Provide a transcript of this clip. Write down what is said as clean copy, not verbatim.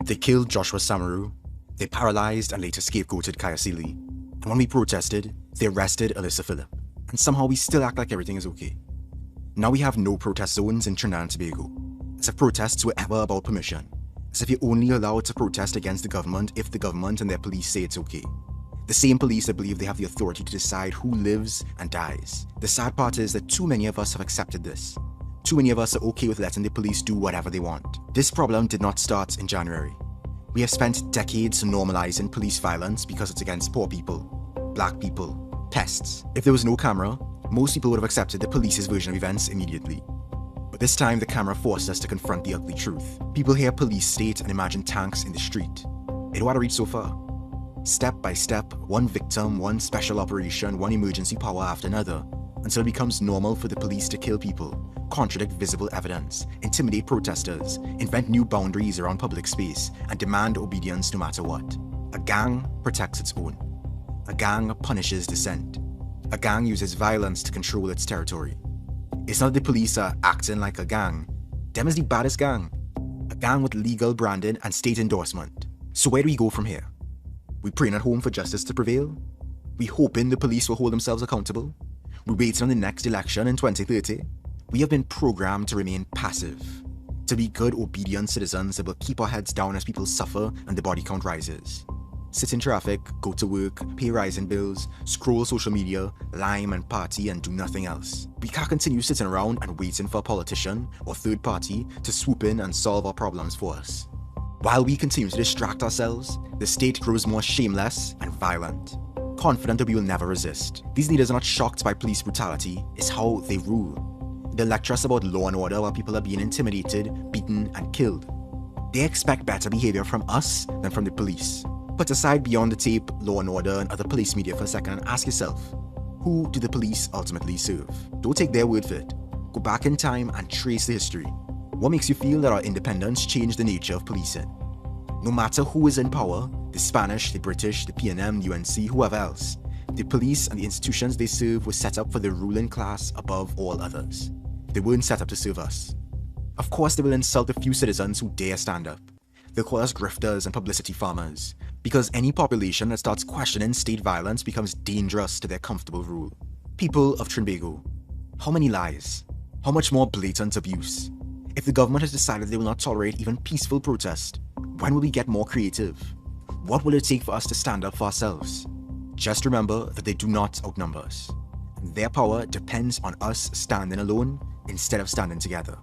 They killed Joshua they paralyzed and later scapegoated Kaia. And when we protested, they arrested Alyssa Phillip. And somehow we still act like everything is okay. Now we have no protest zones in Trinidad and Tobago, as if protests were ever about permission, as if you're only allowed to protest against the government if the government and their police say it's okay. The same police that believe they have the authority to decide who lives and dies. The sad part is that too many of us have accepted this. Too many of us are okay with letting the police do whatever they want. This problem did not start in January. We have spent decades normalizing police violence because it's against poor people, black people, pests. If there was no camera, most people would have accepted the police's version of events immediately. But this time the camera forced us to confront the ugly truth. People hear police state and imagine tanks in the street. It ought to reach so far. Step by step, one victim, one special operation, one emergency power after another, until it becomes normal for the police to kill people, contradict visible evidence, intimidate protesters, invent new boundaries around public space, and demand obedience no matter what. A gang protects its own. A gang punishes dissent. A gang uses violence to control its territory. It's not that the police are acting like a gang. Them is the baddest gang. A gang with legal branding and state endorsement. So where do we go from here? We praying at home for justice to prevail? We hoping the police will hold themselves accountable? We waiting on the next election in 2030? We have been programmed to remain passive, to be good, obedient citizens that will keep our heads down as people suffer and the body count rises. Sit in traffic, go to work, pay rising bills, scroll social media, lime and party and do nothing else. We can't continue sitting around and waiting for a politician or third party to swoop in and solve our problems for us. While we continue to distract ourselves, the state grows more shameless and violent, confident that we will never resist. These leaders are not shocked by police brutality, it's how they rule. They lecture us about law and order while people are being intimidated, beaten, and killed. They expect better behavior from us than from the police. Put aside Beyond the Tape, Law and Order, and other police media for a second and ask yourself, who do the police ultimately serve? Don't take their word for it. Go back in time and trace the history. What makes you feel that our independence changed the nature of policing? No matter who is in power, the Spanish, the British, the PNM, UNC, whoever else, the police and the institutions they serve were set up for the ruling class above all others. They weren't set up to serve us. Of course they will insult a few citizens who dare stand up. They'll call us grifters and publicity farmers, because any population that starts questioning state violence becomes dangerous to their comfortable rule. People of Trinbago, how many lies? How much more blatant abuse? If the government has decided they will not tolerate even peaceful protest, when will we get more creative? What will it take for us to stand up for ourselves? Just remember that they do not outnumber us. Their power depends on us standing alone instead of standing together.